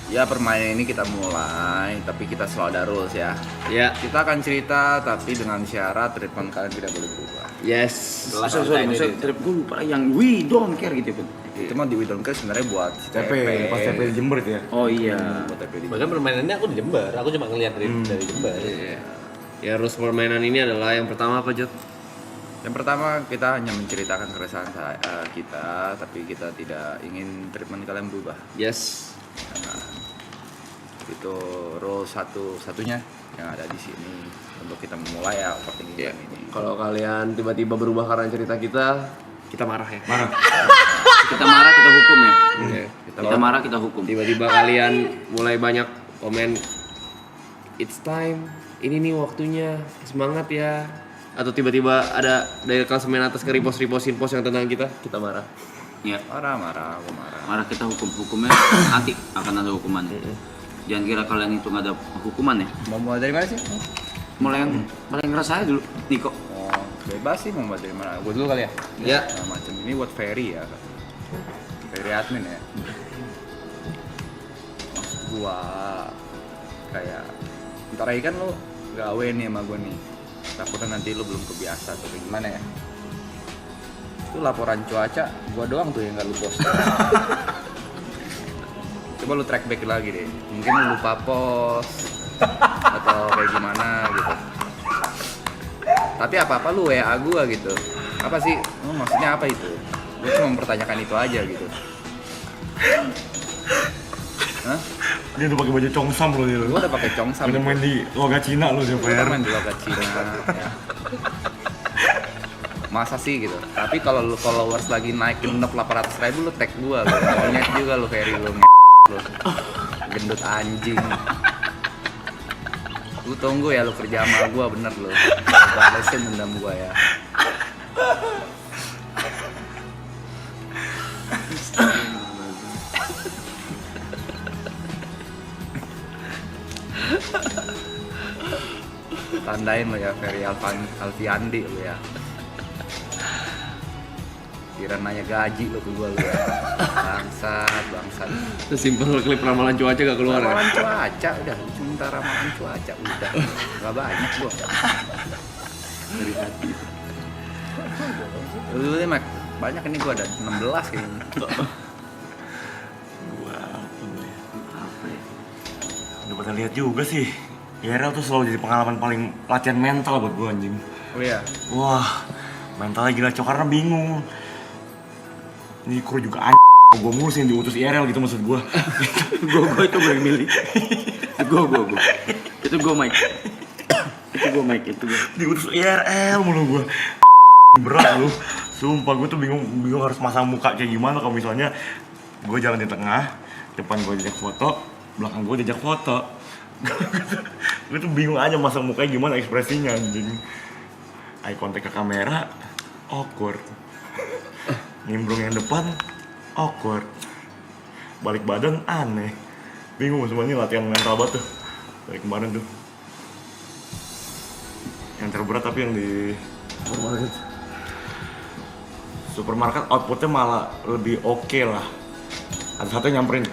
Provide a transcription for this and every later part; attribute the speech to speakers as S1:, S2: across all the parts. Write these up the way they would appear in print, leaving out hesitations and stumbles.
S1: Ya permainan ini kita mulai, tapi kita selalu ada rules ya.
S2: Ya.
S1: Kita akan cerita, tapi dengan syarat treatment kalian tidak boleh berubah.
S2: Yes.
S3: Maksudnya trip gue lupa yang we don't care gitu pun.
S1: Itu mah di We Don't Care sebenarnya buat
S4: TP, pas TP di Jember itu ya.
S3: Oh iya.
S1: Buat TP di
S5: Bahkan permainannya aku di Jember, aku cuma ngeliat dari Jember.
S2: Iya. Ya rules permainan ini adalah yang pertama apa Jod?
S1: Yang pertama kita hanya menceritakan keresahan kita, tapi kita tidak ingin treatment kalian berubah.
S2: Yes.
S1: Nah, itu rule satunya yang ada di sini untuk kita memulai ya overthinking
S2: Ya.
S1: ini.
S2: Kalau kalian tiba-tiba berubah karena cerita kita marah ya.
S4: Marah.
S3: Kita marah kita hukum ya.
S2: Oke.
S3: Kita marah kita hukum.
S2: Tiba-tiba kalian mulai banyak komen it's time, ini nih waktunya, semangat ya. Atau tiba-tiba ada dari klasemen atas ke repost-repostin post yang tentang kita marah.
S3: Ya.
S1: Marah, aku marah.
S3: Marah kita hukumnya nanti akan ada hukuman. Jangan kira kalian itu nggak ada hukuman ya.
S1: Mau mulai dari mana sih?
S3: Mulai yang paling ngerasa aja dulu, Niko.
S1: Oh, bebas sih mau mulai dari mana? Gue dulu kali ya.
S2: Ya.
S1: Nah, macam ini buat Ferry ya. Ferry admin ya. Maksud gua kayak ntar lagi kan lu gawe nih sama gua nih. Takutnya nanti lu belum kebiasa atau kayak gimana ya. Itu laporan cuaca gua doang tuh yang gak lu post. Coba lu track back lagi deh. Mungkin lu lupa post atau kayak gimana gitu. Tapi apa-apa lu WA gua gitu. Apa sih? Maksudnya apa itu? Gue cuma mempertanyakan itu aja gitu. Hah?
S4: Dia udah pakai baju congsam loh dia.
S1: Gue udah pakai congsam.
S4: Udah main di logat Cina loh dia
S1: Gue udah
S4: PR.
S1: main di logat Cina ya. Masa sih gitu. Tapi kalau lu followers lagi naik gendut 800.000 lu tag gua lu. Monyet juga lu Ferry lu. Lu. Gendut anjing. Lu tunggu ya lu kerja sama gua bener lu. Balesin dendam gua ya. Tandain lo ya Ferry Alfiandi lo ya. Kira nanya gaji lo ke gua lo ya. Bangsat.
S2: Sesimpel klip ramalan cuaca gak keluar ya?
S1: Ramalan cuaca udah, minta ramalan cuaca udah. Gak banyak gua. Dari hati. Lu deh Mak, banyak ini gua ada 16 kayaknya.
S4: Udah pada lihat juga sih. IRL tuh selalu jadi pengalaman paling latihan mental buat gue anjing.
S1: Oh iya.
S4: Wah, mentalnya gila cok karena bingung. Ini kru juga anjing. Gue mulu sih yang diutus IRL gitu maksud gue.
S3: Gue itu gue yang milih. Gue. Itu gue Mike. Itu gue.
S4: Diutus IRL mulu gue. Berat lu. Sumpah gue tuh bingung harus masang muka kayak gimana kalau misalnya gue jalan di tengah, depan gue diajak foto, belakang gue diajak foto. Gue tuh bingung aja masang mukanya gimana ekspresinya anjing. Eye contact ke kamera awkward. Nimbrung yang depan awkward. Balik badan aneh. Bingung semuanya latihan mental banget tuh. Dari kemarin tuh. Yang terberat tapi yang di supermarket outputnya malah lebih oke lah. Ada satu yang nyamperin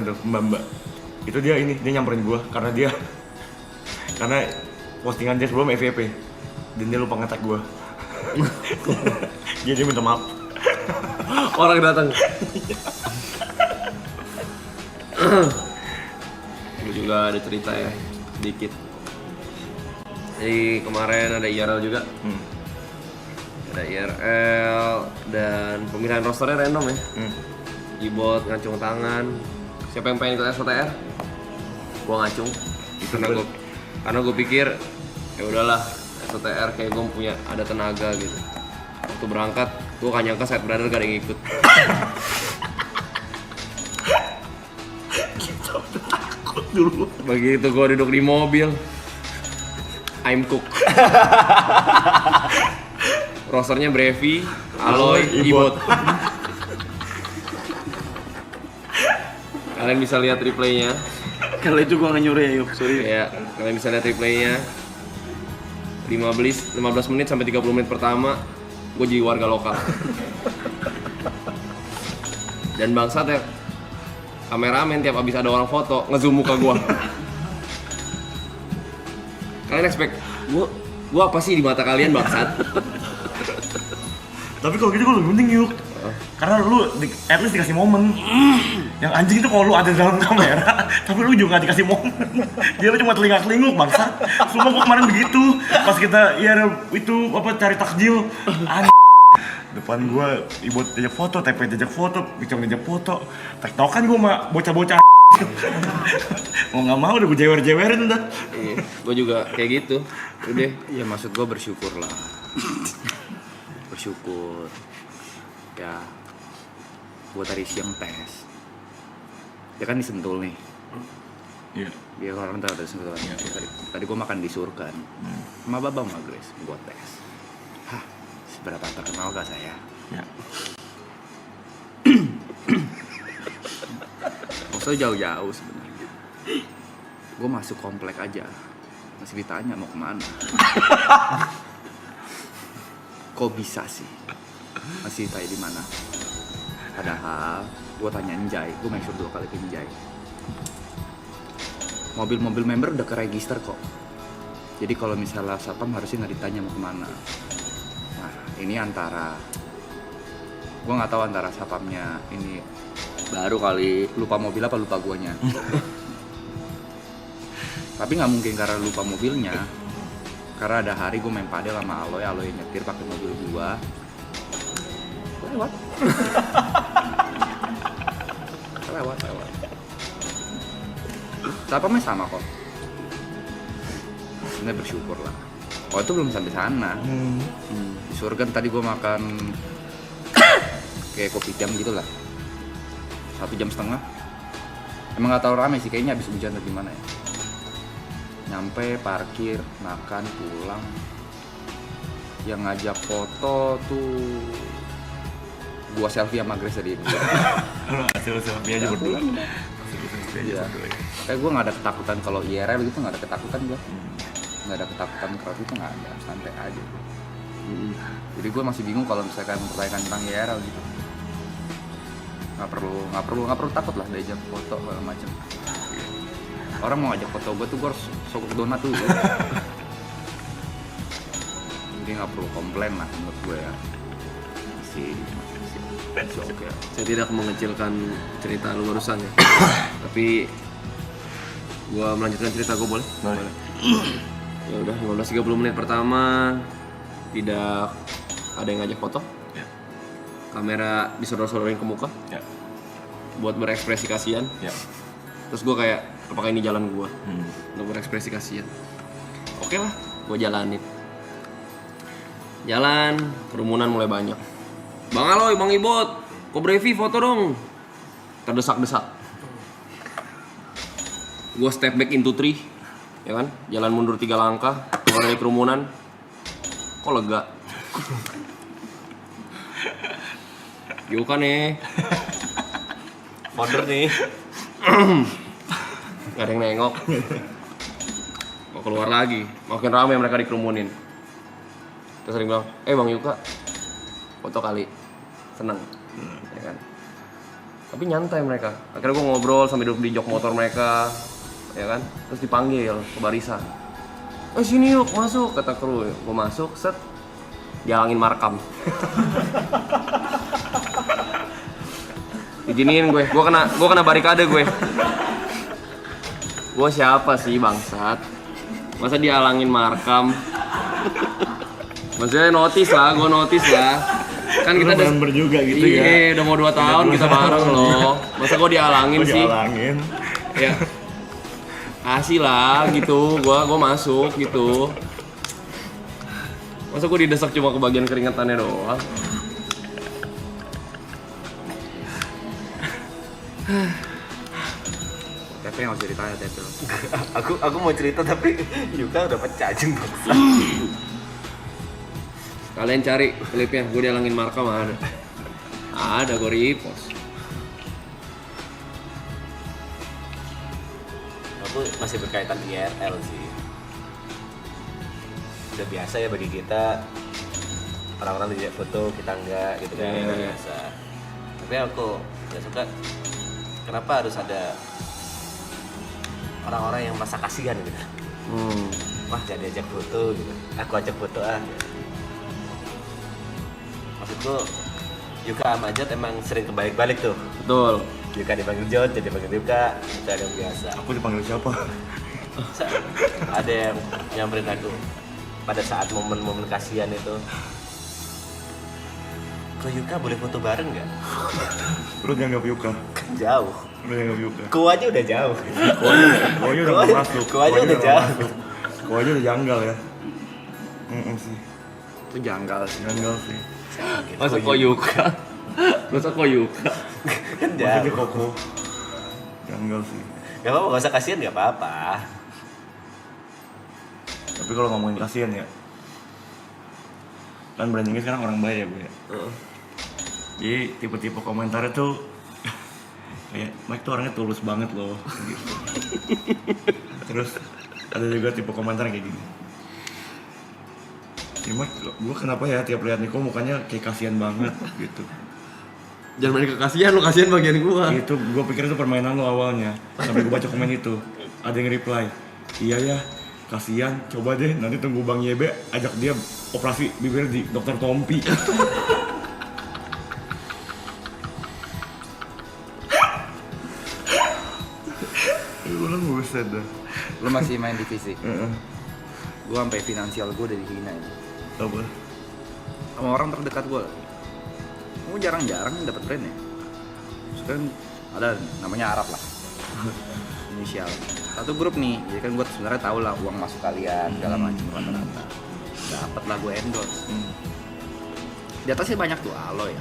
S4: tuh mbak. Itu dia nyamperin gua karena postingan dia sebelum FVP dan dia lupa nge-tag gua. dia minta maaf.
S2: Orang datang. Gue juga ada cerita ya, sedikit. Jadi kemarin ada IRL juga. Ada IRL dan pemilihan rosternya random ya. Ibot ngacung tangan. Siapa yang pengen ikut SOTR? Gua ngacung. Karena gue pikir ya udahlah SOTR kayak gue punya ada tenaga gitu. Waktu berangkat gue gak nyangka Side Brother gak ada yang ikut.
S4: Dulu
S2: Begitu gue duduk di mobil, I'm Cook. Rosternya Brevi, Aloy, Ibot. Kalian bisa lihat replaynya.
S3: Kalau itu gue nggak nyuri ya, yuk, sorry.
S2: Ya, kalian bisa lihat replaynya. 15 menit sampai 30 menit pertama, gue jadi warga lokal. Dan bangsat ya, kameramen tiap abis ada orang foto ngezoom muka gua. Kalian expect gua apa sih di mata kalian bangsat?
S4: Tapi kalau gitu gue lebih penting yuk. Karena lu at least dikasih momen. Yang anjing itu kalau lu ada dalam kamera, tapi lu juga gak dikasih momen. Dia lu cuma telingak-telinguk bangsat. Sumpah gua kemarin begitu. Pas kita itu cari takjil. Depan gua ibot diajak foto, TP diajak foto, Bicong diajak foto. Tektokan gua sama bocah-bocah. Mau nggak mau udah gue jewer-jewerin udah.
S2: Iya, gua juga kayak gitu. Udah.
S1: Ya maksud gue bersyukur lah. Bersyukur. Ya, gue tadi siang tes. Ya kan di Sentul nih.
S4: Iya.
S1: Dia orang tahu ada Sentul. Tadi gue makan di Surkan. Sama Babang Magres, gue tes. Hah, seberapa terkenal gak saya?
S4: Ya.
S1: Maksudnya jauh-jauh sebenarnya. Gue masuk komplek aja. Masih ditanya mau kemana. Kok bisa sih? Masih tanya di mana? Padahal gue tanya Njai, gue make sure 2 kali ke Njai. Mobil-mobil member udah ke register kok. Jadi kalau misalnya satpam harusnya nggak ditanya mau kemana. Nah ini antara gue nggak tahu antara satpamnya ini baru kali lupa mobil apa lupa guanya. Tapi nggak mungkin karena lupa mobilnya. Karena ada hari gue main padel sama Aloy nyetir pakai mobil gua. Lewat. lewat. Satpamnya sama kok. Sebenarnya bersyukur lah. Oh itu belum sampai sana. Di Surgan tadi gue makan kayak kopi jam gitu lah. 1,5 jam. Emang nggak tahu rame sih, kayaknya habis hujan atau gimana ya. Nyampe, parkir, makan, pulang. Yang ngajak foto tuh gua selfie sama Grace tadi.
S4: Hasil selfie aja berdua.
S1: Iya. Kayak gua nggak ada ketakutan kalau IRL gitu, nggak ada ketakutan gua. Nggak ada ketakutan crowd itu nggak ada, santai aja. Jadi gua masih bingung kalau misalkan pertanyaan tentang IRL gitu. Nggak perlu takut lah diajak foto segala macam. Orang mau ngajak foto gue tuh gue harus sokok donat tuh. Jadi nggak perlu komplain lah menurut gue ya. Masih oke.
S2: Saya tidak mengecilkan cerita lu barusan ya. Tapi gua melanjutkan cerita gue boleh?
S4: Boleh.
S2: Ya udah 15-30 menit pertama tidak ada yang ngajak foto.
S4: Ya.
S2: Kamera disodor-sodorin ke muka.
S4: Ya.
S2: Buat berekspresi kasihan.
S4: Ya.
S2: Terus gue kayak, apakah ini jalan gue? Untuk berekspresi kasihan. Oke lah, gue jalanin. Jalan, kerumunan mulai banyak. Bang Aloy, Bang Ibot, kok Brevi foto dong? Terdesak-desak. Gue step back into 3, ya kan? Jalan mundur 3 langkah, keluar dari kerumunan. Kok lega? Yuka nih.
S5: Founder nih.
S2: Gak ada yang nengok. Mau keluar lagi, makin ramai mereka dikerumunin. Terus sering bilang, Bang Yuka, foto kali, seneng, ya kan? Tapi nyantai mereka. Akhirnya gue ngobrol sambil duduk di jok motor mereka, ya kan? Terus dipanggil ke barisan. Sini yuk, masuk, kata kru. Gue masuk, set, dihalangin markam. Dijiniin gue kena barikade gue. Gue siapa sih bangsat? Masa dihalangin markam? Maksudnya notice lah, gue notice lah. Kan kita udah
S4: member juga gitu ya.
S2: Iya, udah mau 2 tahun kita bareng loh. Masa gue dihalangin sih?
S4: Dihalangin.
S2: Ya. Kasih lah gitu, gue masuk gitu. Masa gue didesak cuma ke bagian keringetannya doang?
S1: Tepe nggak usah ditanya Tepe.
S5: Aku mau cerita tapi Yuka udah pecah anjing.
S2: Kalian cari klipnya, gue dihalangin markam ada. Ada, gue repost.
S5: Aku masih berkaitan IRL sih. Udah biasa ya bagi kita, orang-orang diajak foto kita enggak gitu kan,
S2: Iya.
S5: biasa. Tapi aku nggak suka kenapa harus ada orang-orang yang merasa kasihan gitu. Wah jadi ajak foto gitu, aku ajak foto ah. Maksudku Yuka sama Jod emang sering kebalik-balik tuh.
S2: Betul.
S5: Yuka dipanggil Jod, jadi dipanggil Yuka, itu ada yang biasa.
S4: Aku dipanggil siapa?
S5: Ada yang nyamperin aku pada saat momen-momen kasihan itu. Ke Yuka boleh foto bareng nggak?
S4: Lu dianggap Yuka.
S5: Kan jauh.
S4: Lu dianggap Yuka.
S5: Ku aja udah jauh.
S4: Kuanya udah nggak masuk.
S5: Ku aja udah jauh.
S4: Kuanya udah janggal ya. Sih.
S1: Itu janggal sih.
S4: Janggal sih.
S2: Masa kok Yuka? Masa kok Yuka?
S5: Kan
S4: Maksudnya
S5: jauh.
S4: Koko. Janggal sih.
S5: Gak apa-apa, gak usah kasihan gak apa-apa.
S4: Tapi kalau ngomongin kasihan ya, kan brandingnya sekarang orang baik ya Bu ya. Jadi tipe-tipe komentarnya tuh kayak Mike tuh orangnya tulus banget loh gitu. Terus ada juga tipe komentar kayak gini. Ya Mike, gua kenapa ya tiap lihat Niko mukanya kayak kasihan banget gitu.
S2: Jangan main kekasihan, lu kasihan bagian gua.
S4: Itu gua pikir itu permainan lo awalnya. Sampai gua baca komen itu, ada yang reply, iya ya, kasihan, coba deh nanti tunggu Bang Yebe ajak dia operasi bibir di dokter Tompi. Gue bilang buset dah.
S1: Lu masih main di fisik.
S4: Heeh.
S1: Gua sampai finansial gua udah dihina ya.
S4: Apa?
S1: Sama orang terdekat gua. Gua jarang-jarang dapat brand ya. Terus kan ada namanya Arab lah. Inisial. Satu grup nih, jadi kan gua sebenarnya tahu lah uang masuk kalian segala macam rata-rata. Dapat lah gua endorse. Di atasnya banyak tuh Aloy,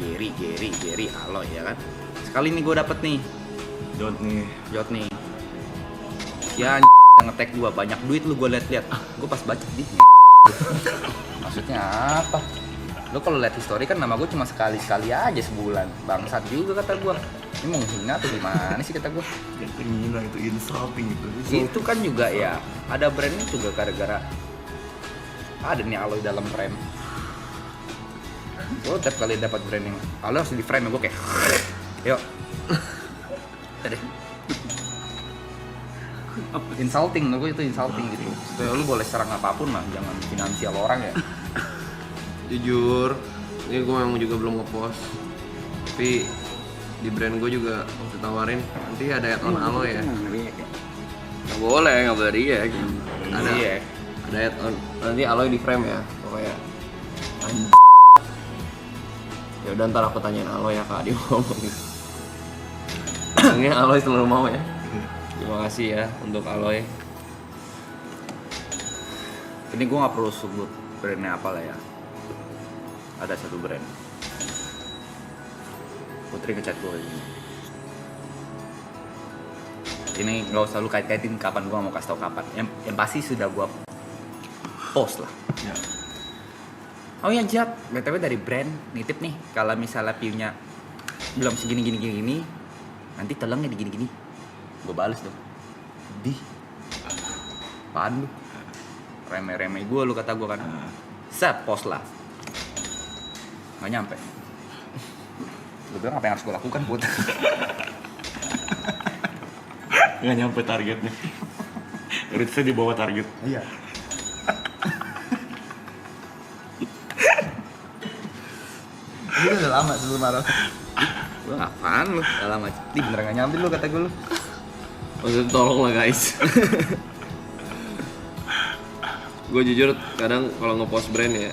S1: Geri, Aloy ya kan. Sekali nih gua dapet nih,
S4: Jod nih.
S1: Jod nih. Ya ngetek gua banyak duit lu gua liat-liat. Gua pas baca di maksudnya apa? Lu kalau lihat histori kan nama gua cuma sekali-sekali aja sebulan. Bangsat juga kata gua. Ini mau menghina atau gimana sih kata gua?
S4: Itu ngina, itu insulting itu.
S1: Itu kan juga ya ada brandnya juga gara-gara ada nih Aloy dalam frame. Gue tiap kali dapat brand yang Aloy harus di frame gue kayak yuk ada insulting, menurut gue itu insulting gitu. Supaya lu boleh serang apapun mah, jangan finansial orang ya.
S2: Jujur, ini gue memang juga belum ngepost. Tapi di brand gue juga waktu tawarin nanti ada add-on Aloy ya. Nggak boleh dia gitu. Ada
S1: Iya.
S2: ada add-on nanti Aloy di frame ya pokoknya. Ya udah ntar aku tanyain Aloy ya Kak, dia ngomong gitu. Ini Aloy selalu mau ya. Terima kasih ya untuk Aloy.
S1: Ini gue nggak perlu sebut brandnya apa lah ya. Ada satu brand. Putri ngechat gue ini. Ini nggak usah lu kait-kaitin kapan gue mau kasih tau kapan. Yang pasti sudah gue post lah.
S4: Ya.
S1: Oh ya Jat, BTW dari brand nitip nih, kalau misalnya view-nya belum segini, nanti tolongnya di gini-gini. Gue bales dong. Di. Apaan lu? Remeh-remeh gue lu kata gue kan. Set post lah. Nggak nyampe. Gue bilang apa yang harus gue lakukan Put?
S4: Nggak nyampe targetnya. Reach-nya di bawah target.
S1: Iya. Ini udah lama sebelum marah. Lu apaan lu? Udah lama. Di beneran gak nyampe lu kata gue lu.
S2: Maksudnya tolong lah guys. Gue jujur kadang kalau ngepost brand ya,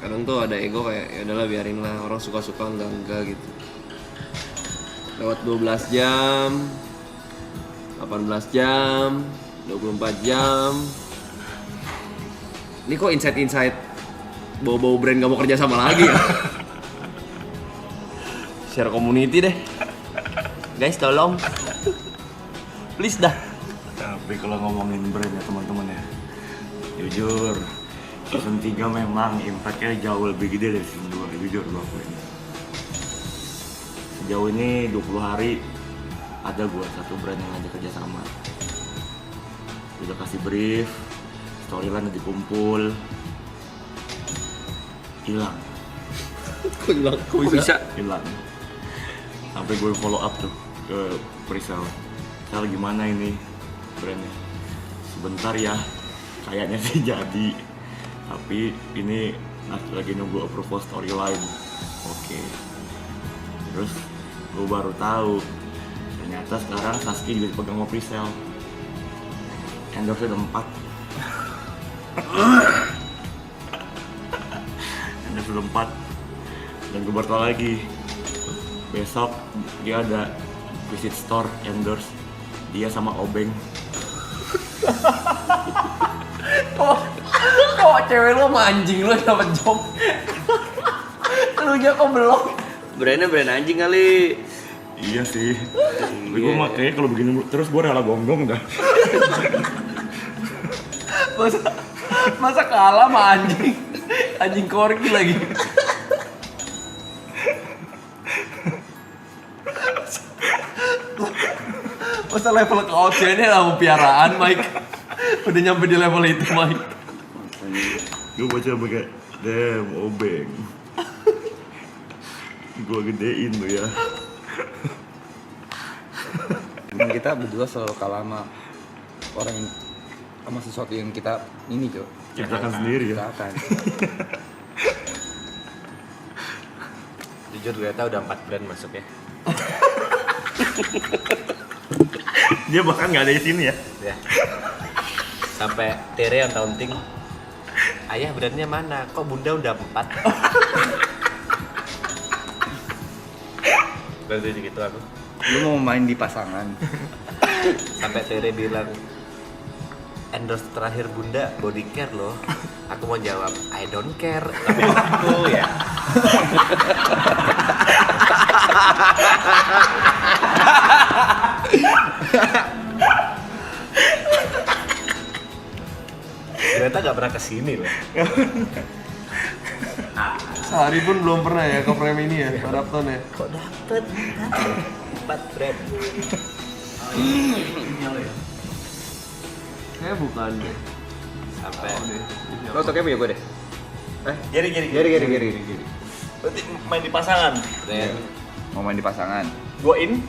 S2: kadang tuh ada ego kayak ya udahlah biarin lah, orang suka-suka enggak gitu. Lewat 12 jam, 18 jam, 24 jam. Ini kok insight bau-bau brand gak mau kerja sama lagi ya? Share community deh. Guys tolong. Please dah.
S4: Tapi kalau ngomongin brand ya teman-teman ya, jujur season 3 memang impact-nya jauh lebih gede dari season 2, jujur gue akuin. Sejauh ini 20 hari ada gue satu brand yang ngajak kerja sama. Udah kasih brief, storyline udah dikumpul, hilang.
S2: Kok hilang? Kok bisa?
S4: Hilang. Sampai gue follow up tuh ke Prisel. Sel gimana ini brandnya? Sebentar ya, kayaknya sih jadi. Tapi ini lagi nunggu approval storyline. Oke. Terus gue baru tahu ternyata sekarang Sasuke juga dipegang sama Prisel. Endorse ada 4. Endorse ada 4. Dan gue baru tahu lagi besok dia ada visit store endorse dia sama Obeng.
S2: Kok cewek lu sama anjing lu dapet job? Lu nya kok belum?
S3: Brandnya brand anjing kali.
S4: Iya sih. Tapi gue makanya kalau begini terus gue rela gonggong dah.
S2: Masa kalah sama anjing? Anjing korgi lagi. Masa level kaucennya sama piaraan, Mike? Udah nyampe di level itu, Mike.
S4: Gue baca pakai damn Obeng. Gue gedein tuh ya.
S1: Emang kita berdua selalu kalah sama orang yang sama sesuatu yang kita ini Cok.
S4: Ciptakan sendiri ya.
S1: Kita akan.
S5: Jujur ternyata udah 4 brand masuk ya.
S4: Dia bahkan nggak ada di sini ya.
S5: Ya. Sampai Tere yang taunting. Ayah brandnya mana? Kok bunda udah 4? Berarti gitu aku.
S1: Lu mau main di pasangan.
S5: Sampai Tere bilang endorse terakhir bunda body care loh. Aku mau jawab I don't care. Tapi aku ya. Ternyata gak pernah kesini loh.
S2: Sehari pun belum pernah ya ke frame ini ya, Adapton ya.
S5: Kok dapet? 4 brand.
S2: Kayaknya bukan deh.
S5: Sampai
S3: Lo toknya punya gue deh.
S4: Giri. Berarti main di pasangan.
S5: brand
S1: Mau main di pasangan.
S4: Gue in.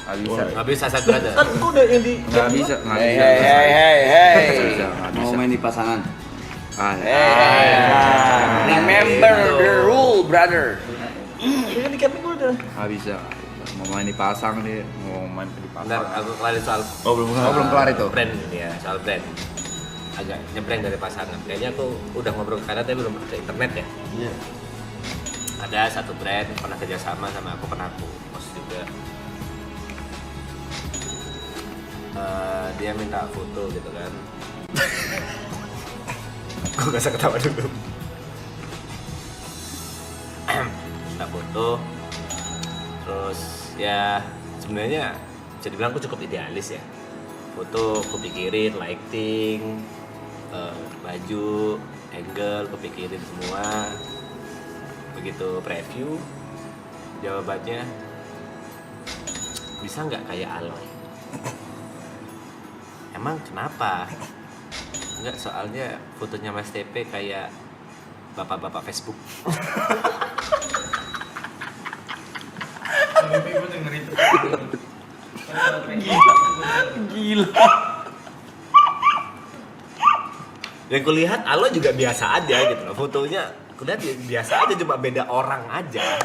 S1: Nggak bisa.
S5: nggak bisa satu brand.
S4: Kan gue udah yang di.
S1: Nggak bisa. Nggak
S3: Hey,
S1: bisa.
S3: hey, hey, hey,
S1: Nggak
S3: hey.
S1: bisa. Nggak
S3: Mau
S1: bisa.
S3: main di pasangan.
S1: Ah,
S3: Remember the rule, brother.
S4: Ini kan di camping gue udah.
S1: nggak bisa. Mau main di pasang nih. Mau main di
S5: Bentar,
S1: pasang.
S5: aku kelarin soal
S4: Oh belum.
S1: Oh, belum kelar itu.
S5: brand ya, soal brand. Agak nyebrang dari pasangan. Kayaknya aku udah ngobrol ke kanan tapi belum ke internet ya.
S2: Iya.
S5: Ada satu brand pernah kerjasama sama aku, pernah aku post juga. Dia minta foto gitu kan. Gue gak usah ketawa dulu. Minta foto. Terus ya sebenarnya bisa dibilang aku cukup idealis ya. Foto aku pikirin, lighting, baju, angle, aku pikirin semua. Begitu preview, jawabannya bisa nggak kayak Aloy? Emang kenapa? Enggak, soalnya fotonya Mas TP kayak bapak-bapak Facebook.
S2: Gila.
S5: Dan kulihat Aloy juga biasa aja gitu loh. Fotonya kulihat biasa aja, cuma beda orang aja.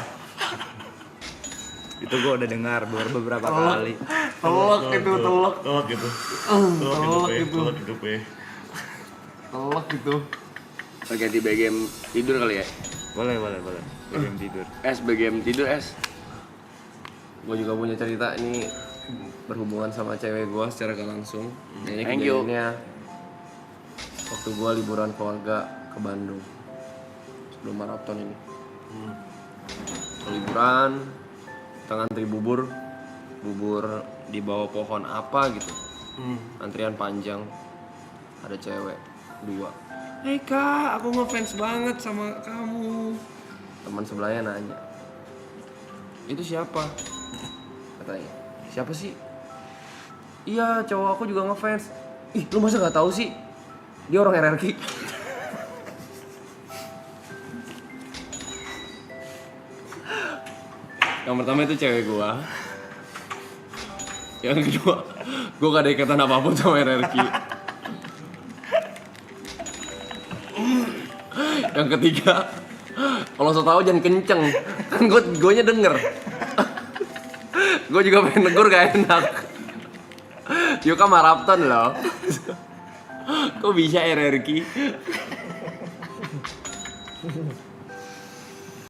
S1: Itu gue udah dengar beberapa kali.
S2: Telok itu, telok.
S4: Telok gitu.
S2: Telok itu.
S4: Telok gitu pe.
S2: Telok itu.
S3: Oke, di BGM tidur kali ya?
S1: Boleh. Belum tidur.
S3: BGM tidur,
S2: Gue juga punya cerita ini berhubungan sama cewek gue secara gak langsung. Nah, ini
S3: Thank you.
S2: kejadiannya waktu gue liburan keluarga ke Bandung sebelum maraton ini. Liburan, kita ngantri bubur di bawah pohon apa gitu. Antrian panjang, ada cewek 2. Hei kak, aku ngefans banget sama kamu. Teman sebelahnya nanya, itu siapa? Katanya, siapa sih? Iya, cowok aku juga ngefans. Ih, lu masa gak tahu sih? Dia orang RRQ. Yang pertama itu cewek gua. Yang kedua, gua gak ada ikatan apapun sama RRQ. Yang ketiga, kalau so tau jangan kenceng, kan gue denger. Gue juga pengen negur gak enak. Yuka maraton loh. Kok bisa RRQ?